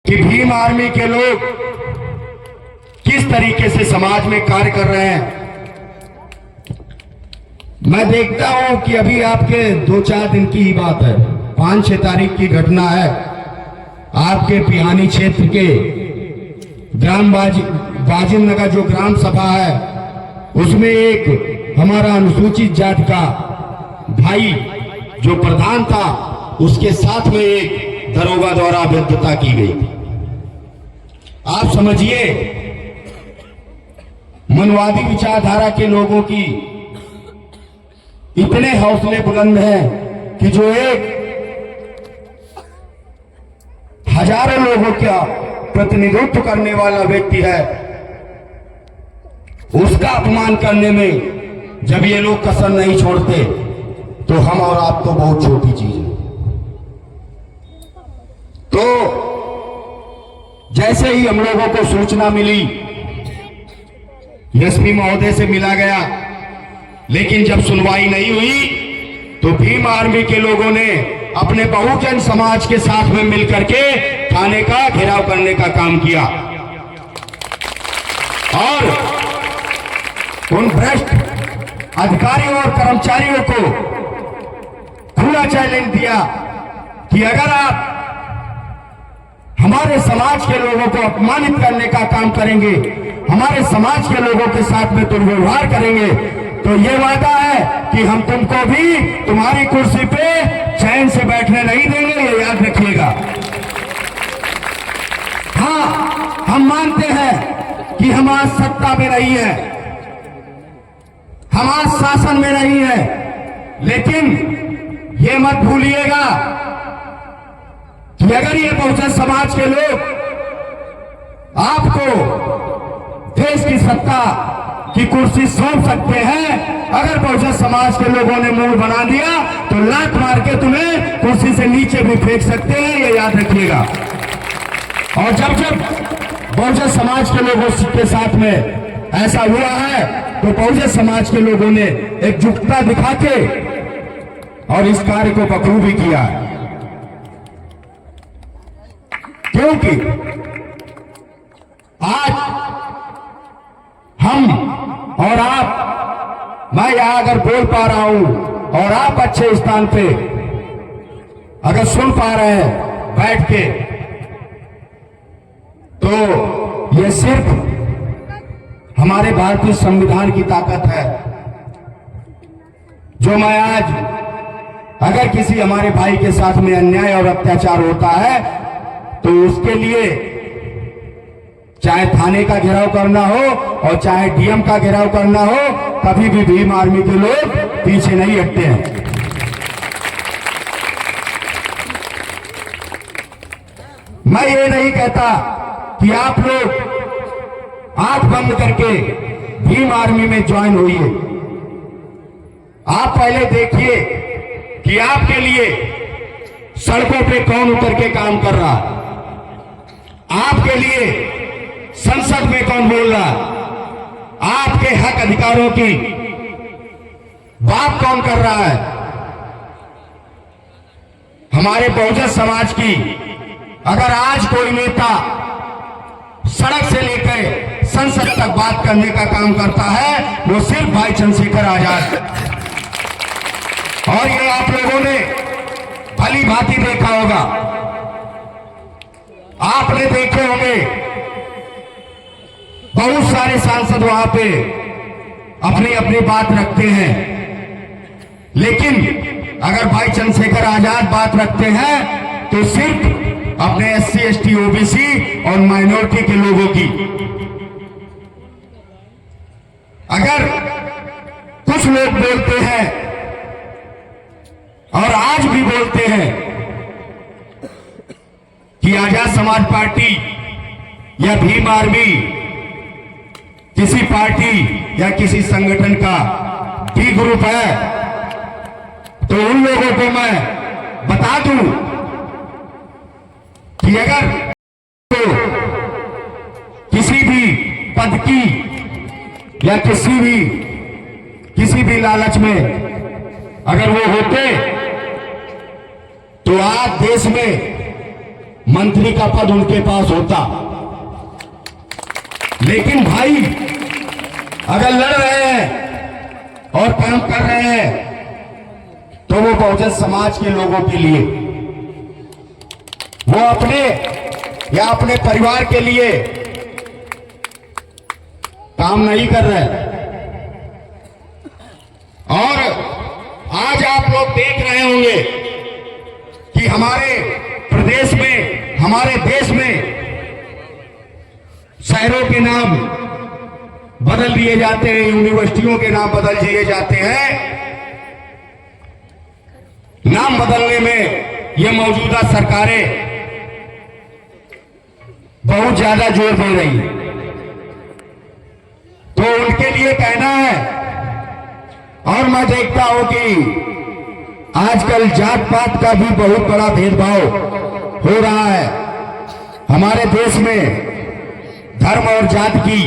कि भीम आर्मी के लोग किस तरीके से समाज में कार्य कर रहे हैं। मैं देखता हूं कि अभी आपके 2-4 दिन की ही बात है, 5-6 तारीख की घटना है। आपके पिहानी क्षेत्र के ग्राम बाजिन नगर जो ग्राम सभा है, उसमें एक हमारा अनुसूचित जाति का भाई जो प्रधान था, उसके साथ में एक दरोगा द्वारा अभद्रता की गई थी। आप समझिए, मनवादी विचारधारा के लोगों की इतने हौसले बुलंद हैं कि जो एक हजारों लोगों का प्रतिनिधित्व करने वाला व्यक्ति है, उसका अपमान करने में जब ये लोग कसर नहीं छोड़ते, तो हम और आप तो बहुत छोटी चीज है। तो जैसे ही हम लोगों को सूचना मिली, एसपी महोदय से मिला गया, लेकिन जब सुनवाई नहीं हुई तो भीम आर्मी के लोगों ने अपने बहुजन समाज के साथ में मिलकर के थाने का घेराव करने का काम किया और उन भ्रष्ट अधिकारियों और कर्मचारियों को खुला चैलेंज दिया कि अगर आप हमारे समाज के लोगों को अपमानित करने का काम करेंगे, हमारे समाज के लोगों के साथ में दुर्व्यवहार करेंगे, तो ये वादा है कि हम तुमको भी तुम्हारी कुर्सी पे चैन से बैठने नहीं देंगे, ये याद रखिएगा। हाँ, हम मानते हैं कि हम आज सत्ता में नहीं है, हम आज शासन में नहीं है, लेकिन ये मत भूलिएगा कि अगर ये बहुजन समाज के लोग आपको देश की सत्ता की कुर्सी सौंप सकते हैं, अगर बहुजन समाज के लोगों ने मूड बना दिया तो लात मार के तुम्हें कुर्सी से नीचे भी फेंक सकते हैं, ये याद रखिएगा। और जब जब बहुजन समाज के लोगों के साथ में ऐसा हुआ है, तो बहुजन समाज के लोगों ने एकजुटता दिखा के और इस कार्य को बखूबी किया, क्योंकि आज हम और आप, मैं यहां अगर बोल पा रहा हूं और आप अच्छे स्थान पे अगर सुन पा रहे हैं बैठ के, तो ये सिर्फ हमारे भारतीय संविधान की ताकत है। जो मैं आज अगर किसी हमारे भाई के साथ में अन्याय और अत्याचार होता है, तो उसके लिए चाहे थाने का घेराव करना हो और चाहे डीएम का घेराव करना हो, कभी भी भीम आर्मी के लोग पीछे नहीं हटते हैं। मैं ये नहीं कहता कि आप लोग आंख बंद करके भीम आर्मी में ज्वाइन होइए। आप पहले देखिए कि आपके लिए सड़कों पे कौन उतर के काम कर रहा है, आपके लिए संसद में कौन बोल रहा, आपके हक अधिकारों की बात कौन कर रहा है। हमारे बहुजन समाज की अगर आज कोई नेता सड़क से लेकर संसद तक बात करने का काम करता है, वो सिर्फ भाई चंद्रशेखर आजाद। और ये आप लोगों ने भली भांति देखा होगा, आपने देखे होंगे बहुत सारे सांसद वहां पे अपनी अपनी बात रखते हैं, लेकिन अगर भाई चंद्रशेखर आजाद बात रखते हैं तो सिर्फ अपने SC ST OBC और माइनॉरिटी के लोगों की। अगर कुछ लोग बोलते हैं और आज भी बोलते हैं कि आजाद समाज पार्टी या भीम आर्मी किसी पार्टी या किसी संगठन का डी ग्रुप है, तो उन लोगों को मैं बता दूं कि अगर तो किसी भी पद की या किसी भी लालच में अगर वो होते, तो आज देश में मंत्री का पद उनके पास होता। लेकिन भाई अगर लड़ रहे हैं और काम कर रहे हैं तो वो बहुजन समाज के लोगों के लिए, वो अपने या अपने परिवार के लिए काम नहीं कर रहे। और आज आप लोग देख रहे होंगे कि हमारे प्रदेश में, हमारे देश में शहरों के नाम बदल दिए जाते हैं, यूनिवर्सिटियों के नाम बदल दिए जाते हैं। नाम बदलने में ये मौजूदा सरकारें बहुत ज्यादा जोर दे रही है। तो उनके लिए कहना है, और मैं देखता हूं कि आजकल जात पात का भी बहुत बड़ा भेदभाव हो रहा है हमारे देश में। धर्म और जात की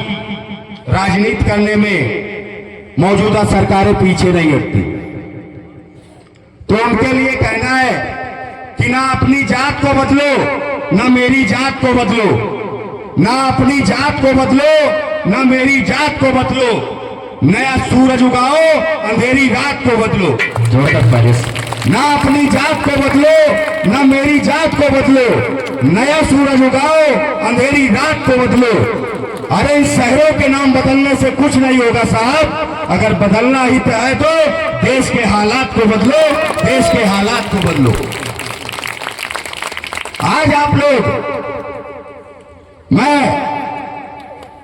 राजनीति करने में मौजूदा सरकारें पीछे नहीं हटती। तो उनके लिए कहना है कि ना अपनी जात को बदलो, ना मेरी जात को बदलो, ना अपनी जात को बदलो, ना मेरी जात को बदलो। नया सूरज उगाओ, अंधेरी रात को बदलो। ना अपनी जात को बदलो, ना मेरी जात को बदलो। नया सूरज उगाओ, अंधेरी रात को बदलो। अरे इन शहरों के नाम बदलने से कुछ नहीं होगा साहब। अगर बदलना ही है तो देश के हालात को बदलो, देश के हालात को बदलो। आज आप लोग, मैं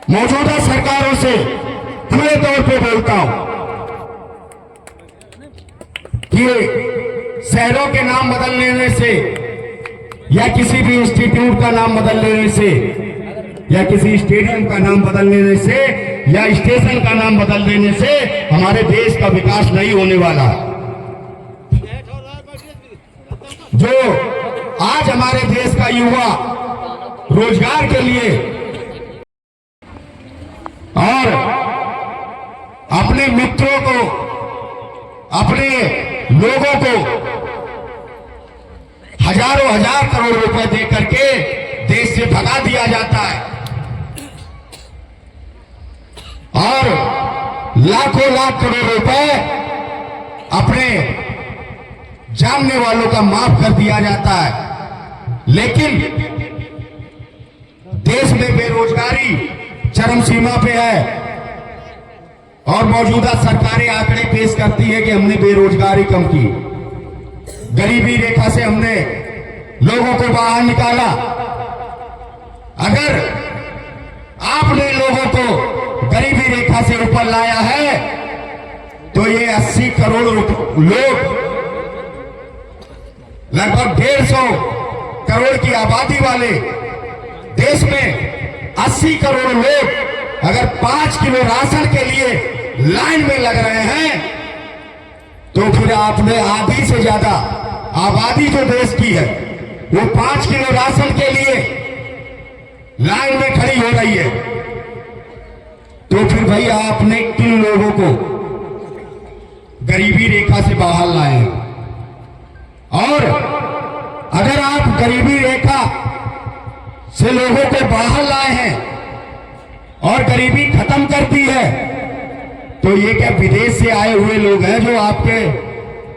मौजूदा सरकारों से खुले तौर पे बोलता हूं कि शहरों के नाम बदल लेने से या किसी भी इंस्टीट्यूट का नाम बदल लेने से या किसी स्टेडियम का नाम बदल लेने से या स्टेशन का नाम बदल देने से हमारे देश का विकास नहीं होने वाला। जो आज हमारे देश का युवा रोजगार के लिए और अपने मित्रों को, अपने लोगों को हजारों हजार करोड़ रुपए दे करके देश से भगा दिया जाता है और लाखों लाख करोड़ रुपए अपने जानने वालों का माफ कर दिया जाता है। लेकिन देश में बेरोजगारी चरम सीमा पे है और मौजूदा सरकारें आंकड़े पेश करती है कि हमने बेरोजगारी कम की, गरीबी रेखा से हमने लोगों को बाहर निकाला। अगर आपने लोगों को गरीबी रेखा से ऊपर लाया है तो ये 80 करोड़ लोग, लगभग 150 करोड़ की आबादी वाले देश में 80 करोड़ लोग अगर 5 किलो राशन के लिए लाइन में लग रहे हैं तो फिर आपने आधी से ज्यादा आबादी जो देश की है वो 5 किलो राशन के लिए लाइन में खड़ी हो रही है। तो फिर भाई आपने किन लोगों को गरीबी रेखा से बाहर लाए? और अगर आप गरीबी रेखा से लोगों को बाहर लाए हैं और गरीबी खत्म करती है तो ये क्या विदेश से आए हुए लोग हैं जो आपके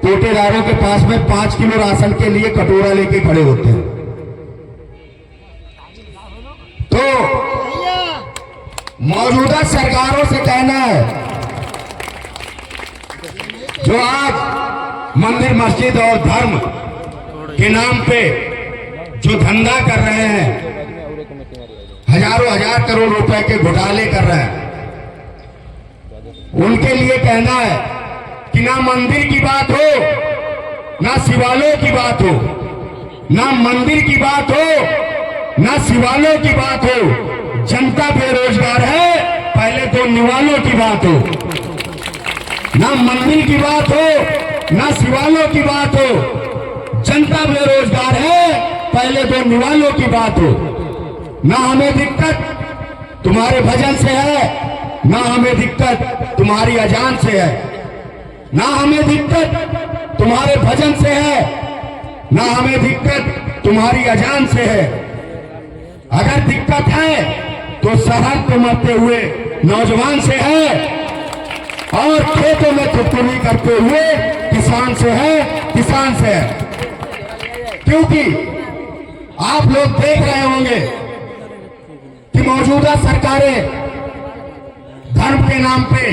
कोटेदारों के पास में 5 किलो राशन के लिए कटोरा लेके खड़े होते हैं? तो मौजूदा सरकारों से कहना है, जो आज मंदिर मस्जिद और धर्म के नाम पे जो धंधा कर रहे हैं, हजारों हजार करोड़ रुपए के घोटाले कर रहे हैं, उनके लिए कहना है कि ना मंदिर की बात हो, ना शिवालयों की बात हो, ना मंदिर की बात हो, ना शिवालयों की बात हो। जनता बेरोजगार है, पहले तो निवालों की बात हो। ना मंदिर की बात हो, ना शिवालयों की बात हो। जनता बेरोजगार है, पहले तो निवालों की बात हो। ना हमें दिक्कत तुम्हारे भजन से है, ना हमें दिक्कत तुम्हारी अजान से है, ना हमें दिक्कत तुम्हारे भजन से है, ना हमें दिक्कत तुम्हारी अजान से है। अगर दिक्कत है तो शहर पे मरते हुए नौजवान से है, और खेतों में खुदकुशी करते हुए किसान से है, किसान से है। क्योंकि आप लोग देख रहे होंगे कि मौजूदा सरकारें धर्म के नाम पे